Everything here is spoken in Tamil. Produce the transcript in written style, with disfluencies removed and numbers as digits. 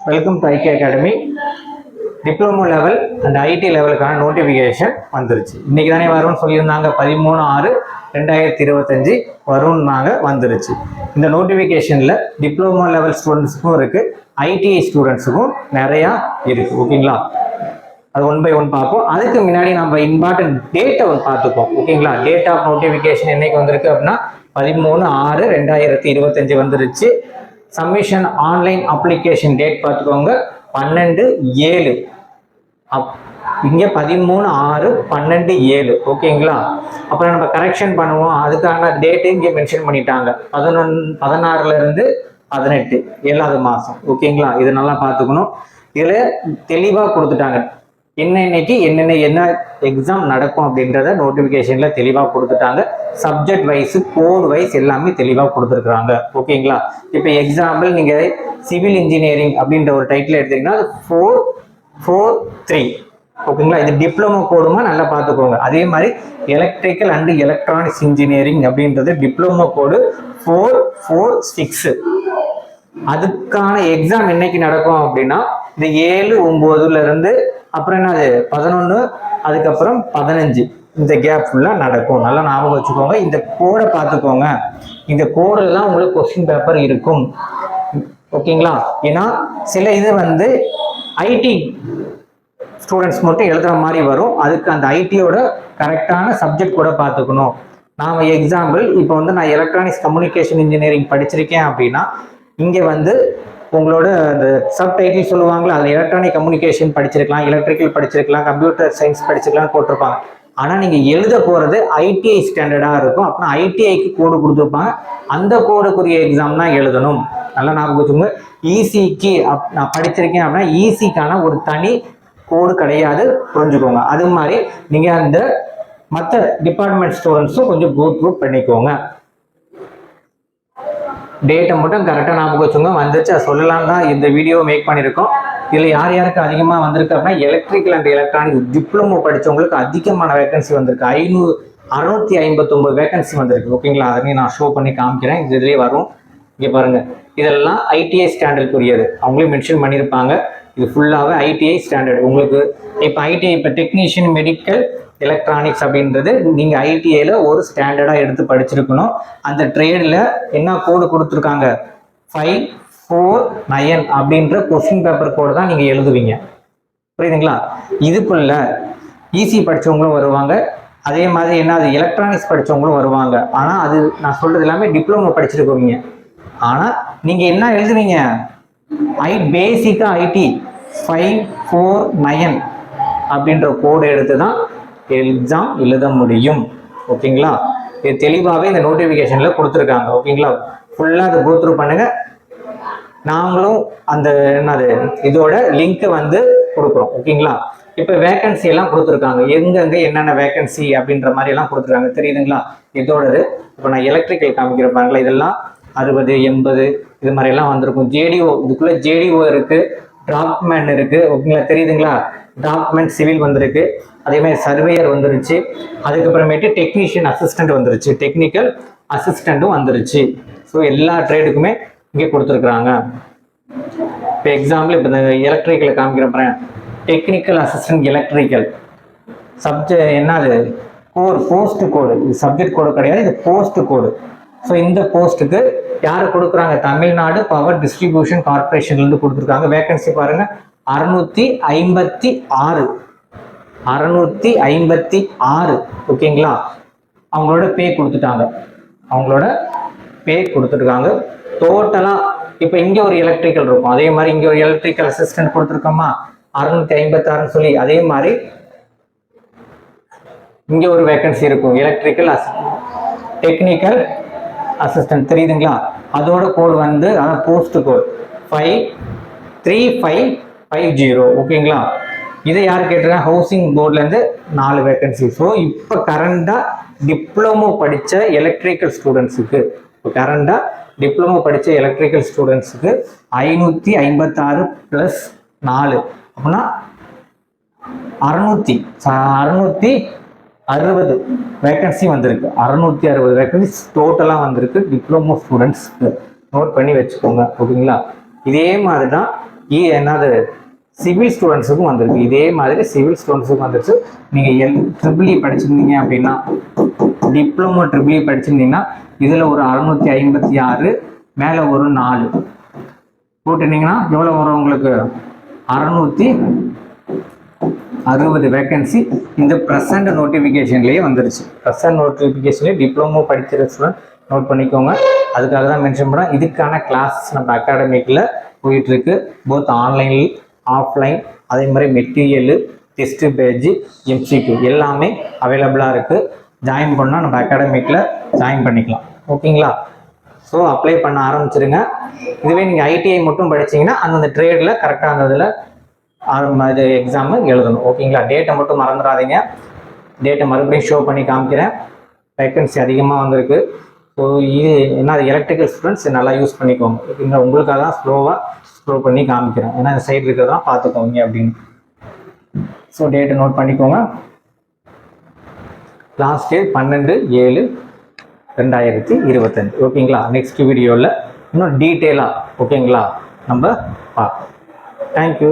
Welcome to IK academy. Diploma level and IT லெவலுக்கான நோட்டிஃபிகேஷன் வந்துருச்சு. இன்னைக்கு தானே வரும்னு சொல்லியிருந்தாங்க. 13/6/2025 வரும்னாங்க, வந்துருச்சு. இந்த நோட்டிஃபிகேஷனில் டிப்ளமோ லெவல் ஸ்டூடெண்ட்ஸுக்கும் இருக்குது, ஐடிஐ ஸ்டூடெண்ட்ஸுக்கும் நிறையா இருக்குது. ஓகேங்களா, அது ஒன் பை ஒன் பார்ப்போம். அதுக்கு முன்னாடி நம்ம இம்பார்ட்டன்ட் டேட்டை பார்த்துப்போம். ஓகேங்களா, டேட் ஆஃப் நோட்டிஃபிகேஷன் என்னைக்கு வந்திருக்கு அப்படின்னா 13/6/2025 வந்துருச்சு. சப்மிஷன் ஆன்லைன் அப்ளிகேஷன் டேட் பார்த்துக்கோங்க 12/7. இங்கே 13/6/12/7. ஓகேங்களா, அப்புறம் நம்ம கரெக்ஷன் பண்ணுவோம். அதுக்கான டேட்டு இங்கே மென்ஷன் பண்ணிட்டாங்க. 16 18 7வது மாதம். ஓகேங்களா, இது நல்லா பார்த்துக்கணும். இதில் தெளிவாக கொடுத்துட்டாங்க இன்னைக்கு என்ன எக்ஸாம் நடக்கும் அப்படின்றத நோட்டிஃபிகேஷனில் தெளிவாக கொடுத்துட்டாங்க. சப்ஜெக்ட் வைஸ், கோட் வைஸ் எல்லாமே தெளிவாக கொடுத்துருக்குறாங்க. ஓகேங்களா, இப்போ எக்ஸாம்பிள் நீங்கள் சிவில் இன்ஜினியரிங் அப்படின்ற ஒரு டைட்டில் எடுத்தீங்கன்னா 443. ஓகேங்களா, இது டிப்ளமோ கோடுமா, நல்லா பார்த்துக்கோங்க. அதே மாதிரி எலக்ட்ரிக்கல் அண்ட் எலக்ட்ரானிக்ஸ் இன்ஜினியரிங் அப்படின்றது டிப்ளமோ கோடு 446. அதுக்கான எக்ஸாம் என்னைக்கு நடக்கும் அப்படின்னா இந்த 7/9 அப்புறம் என்னது 11, அதுக்கப்புறம் 15, இந்த கேப் ஃபுல்லாக நடக்கும். நல்லா ஞாபகம் வச்சுக்கோங்க. இந்த கோடை பார்த்துக்கோங்க. இந்த கோடெல்லாம் உங்களுக்கு கொஸ்டின் பேப்பர் இருக்கும். ஓகேங்களா, ஏன்னா சில இது ஐடி ஸ்டூடெண்ட்ஸ் மட்டும் எழுதுற மாதிரி வரும். அதுக்கு அந்த ஐடியோட கரெக்டான சப்ஜெக்ட் கூட பார்த்துக்கணும். நாம் எக்ஸாம்பிள் இப்போ நான் எலக்ட்ரானிக்ஸ் கம்யூனிகேஷன் இன்ஜினியரிங் படிச்சிருக்கேன் அப்படின்னா இங்கே உங்களோட அந்த சப் டைட்டில் சொல்லுவாங்களா, அதில் எலக்ட்ரானிக் கம்யூனிகேஷன் படிச்சிருக்கலாம், எலக்ட்ரிக்கல் படிச்சிருக்கலாம், கம்ப்யூட்டர் சயின்ஸ் படிச்சிருக்கலாம் போட்டிருப்பாங்க. ஆனால் நீங்கள் எழுத போகிறது ஐடிஐ ஸ்டாண்டர்டாக இருக்கும். அப்புறம் ஐடிஐக்கு கோடு கொடுத்துருப்பாங்க. அந்த கோடுக்குரிய எக்ஸாம் தான் எழுதணும். நல்லா ஞாபகம் வச்சுக்கோங்க. ஈசிக்கு நான் படிச்சிருக்கேன் அப்படின்னா ஈசிக்கான ஒரு தனி கோடு கிடையாது, புரிஞ்சுக்கோங்க. அது மாதிரி நீங்கள் அந்த மற்ற டிபார்ட்மெண்ட் ஸ்டூடெண்ட்ஸும் கொஞ்சம் கோ த்ரூ பண்ணிக்கோங்க. டேட்டை மட்டும் கரெக்டாக ஞாபகம் வச்சுங்க. வந்துச்சு அது சொல்லலாம் தான் இந்த வீடியோ மேக் பண்ணியிருக்கோம். இதில் யார் யாருக்கு அதிகமாக வந்திருக்கு அப்படின்னா எலக்ட்ரிக்கல் அண்ட் எலக்ட்ரானிக்ஸ் டிப்ளமோ படித்தவங்களுக்கு அதிகமான வேகன்சி வந்திருக்கு. 659 வேகன்சி வந்திருக்கு. ஓகேங்களா, அதனையும் நான் ஷோ பண்ணி காமிக்கிறேன். இதுலேயே வரும். இங்கே பாருங்கள், இதெல்லாம் ஐடிஐ ஸ்டாண்டர்டுக்குரியது. அவங்களே மென்ஷன் பண்ணியிருப்பாங்க. இது ஃபுல்லாகவே ஐடிஐ ஸ்டாண்டர்ட். உங்களுக்கு இப்போ ஐடிஐ இப்போ டெக்னீஷியன் மெடிக்கல் எலக்ட்ரானிக்ஸ் அப்படின்றது நீங்கள் ஐடிஐயில் ஒரு ஸ்டாண்டர்டாக எடுத்து படிச்சிருக்கணும். அந்த ட்ரேடில் என்ன கோடு கொடுத்துருக்காங்க 549 அப்படின்ற கொஸ்டின் பேப்பர் கோடு தான் நீங்கள் எழுதுவீங்க. புரியுதுங்களா? இதுக்குள்ள ஈசி படித்தவங்களும் வருவாங்க. அதே மாதிரி அது எலக்ட்ரானிக்ஸ் படித்தவங்களும் வருவாங்க. ஆனால் அது நான் சொல்கிறது எல்லாமே டிப்ளமோ படிச்சிருக்கீங்க. ஆனால் நீங்கள் என்ன எழுதுவீங்க, பேசிக்காக ஐடி 549 அப்படின்ற கோடு எடுத்து தான் எக்ஸாம் எழுத முடியும். ஓகேங்களா, இது தெளிவாகவே இந்த நோட்டிஃபிகேஷனில் கொடுத்துருக்காங்க. ஓகேங்களா, ஃபுல்லாக அதை கோ த்ரூ பண்ணுங்க. நாங்களும் அந்த இதோட லிங்க்கை கொடுக்குறோம். ஓகேங்களா, இப்போ வேகன்சி எல்லாம் கொடுத்துருக்காங்க. எங்கெங்கே என்னென்ன வேகன்சி அப்படின்ற மாதிரி எல்லாம் கொடுத்துருக்காங்க, தெரியுதுங்களா? இதோடது இப்போ நான் எலக்ட்ரிக்கல் காமிக்கிறப்பாங்களா, இதெல்லாம் 60 80 இது மாதிரி எல்லாம் வந்திருக்கும். ஜேடிஓ, இதுக்குள்ள ஜேடிஓ இருக்கு, டாக்குமெண்ட் இருக்கு. ஓகேங்களா, தெரியுதுங்களா? டாக்குமெண்ட் சிவில் வந்திருக்கு. அதே மாதிரி சர்வேயர் வந்துருச்சு. அதுக்கப்புறமேட்டு டெக்னீஷியன் அசிஸ்டன்ட் வந்துருச்சு, டெக்னிக்கல் அசிஸ்டண்ட்டும் வந்துருச்சு. ஸோ எல்லா ட்ரேடுக்குமே இங்கே கொடுத்துருக்குறாங்க. இப்போ எக்ஸாம்பிள் இப்போ இந்த எலக்ட்ரிக்கலை காமிக்கிறப்பறேன், டெக்னிக்கல் அசிஸ்டன்ட் எலக்ட்ரிக்கல் சப்ஜெக்ட் என்னது கோர் போஸ்ட் கோடு. இது சப்ஜெக்ட் கோடு கிடையாது, இது போஸ்ட் கோடு. ஸோ இந்த போஸ்ட்டுக்கு யார் கொடுக்குறாங்க, தமிழ்நாடு பவர் டிஸ்ட்ரிபியூஷன் கார்பரேஷன்லேருந்து கொடுத்துருக்காங்க. வேகன்சி பாருங்க 656. ஓகேங்களா, அவங்களோட பே கொடுத்துட்டாங்க. டோட்டலாக இப்போ இங்கே ஒரு எலக்ட்ரிக்கல் இருக்கும், அதே மாதிரி இங்கே ஒரு எலக்ட்ரிக்கல் அசிஸ்டன்ட் கொடுத்துருக்கோமா 656 சொல்லி. அதே மாதிரி இங்கே ஒரு வேகன்சி இருக்கும், எலக்ட்ரிக்கல் டெக்னிக்கல் அசிஸ்டன்ட். தெரியுதுங்களா? அதோட கோடு அதான் போஸ்ட் கோட் 53550. ஓகேங்களா, இதை யார் கேட்டிருக்காங்க, ஹவுசிங் போர்ட்லேருந்து 4 வேகன்சி. ஸோ இப்போ கரண்டாக டிப்ளமோ படித்த எலக்ட்ரிக்கல் ஸ்டூடெண்ட்ஸுக்கு 556 + 4 அப்படின்னா 660 வேகன்சி வந்திருக்கு. 660 வேகன்சி டோட்டலாக வந்திருக்கு டிப்ளமோ ஸ்டூடெண்ட்ஸ்க்கு. நோட் பண்ணி வச்சுக்கோங்க. ஓகேங்களா? இதே மாதிரி தான் என்னது சிவில் ஸ்டூடெண்ட்ஸுக்கும் வந்திருக்கு. இதே மாதிரி சிவில் ஸ்டூடெண்ட்ஸுக்கும் வந்துருச்சு. நீங்கள் ட்ரிபிள் படிச்சிருந்தீங்க அப்படின்னா, டிப்ளமோ ட்ரிபிள் படிச்சிருந்தீங்கன்னா இதில் ஒரு 656 மேலே ஒரு 4 போட்டுட்டீங்கன்னா எவ்வளோ வரும் உங்களுக்கு? 660 வேகன்சி இந்த ப்ரெசன்ட் நோட்டிஃபிகேஷன்லேயே வந்துருச்சு. ப்ரெசன்ட் நோட்டிஃபிகேஷன்லேயே டிப்ளமோ படிக்கிற ஸ்டூடெண்ட் நோட் பண்ணிக்கோங்க. அதுக்காக தான் மென்ஷன் பண்ணுறேன். இதுக்கான கிளாஸ் நம்ம அகாடமிக்கில் போயிட்டுருக்கு. போத் ஆன்லைன் ஆஃப்லைன், அதே மாதிரி மெட்டீரியலு, டெஸ்ட் பேஜ், எம்சிக்யூ எல்லாமே அவைலபிளாக இருக்குது. ஜாயின் பண்ணால் நம்ம அகாடமிக்கில் ஜாயின் பண்ணிக்கலாம். ஓகேங்களா? ஸோ அப்ளை பண்ண ஆரம்பிச்சிருங்க. இதுவே நீங்கள் ஐடிஐ மட்டும் படிச்சிங்கன்னா அந்தந்த ட்ரேடில் கரெக்டாக அந்த இதில் அது எக்ஸாமு எழுதணும். ஓகேங்களா? டேட்டை மட்டும் மறந்துடாதீங்க. டேட்டை மறுபடியும் ஷோ பண்ணி காமிக்கிறேன். வேக்கன்சி அதிகமாக வந்திருக்கு. ஸோ இது என்ன, எலக்ட்ரிக்கல் ஸ்டூடெண்ட்ஸ் நல்லா யூஸ் பண்ணிக்கோங்க. ஓகேங்களா? உங்களுக்காக தான் ஸ்லோ பண்ணி காமிக்கிறேன். ஏன்னா இந்த சைடு இருக்கிறதெல்லாம் பார்த்துக்கோங்க அப்படின்னு. ஸோ டேட்டை நோட் பண்ணிக்கோங்க. Last date 12/7/2025. ஓகேங்களா? நெக்ஸ்ட் வீடியோவில் இன்னும் டீட்டெயிலாக ஓகேங்களா நம்ம பார்ப்போம். தேங்க்யூ.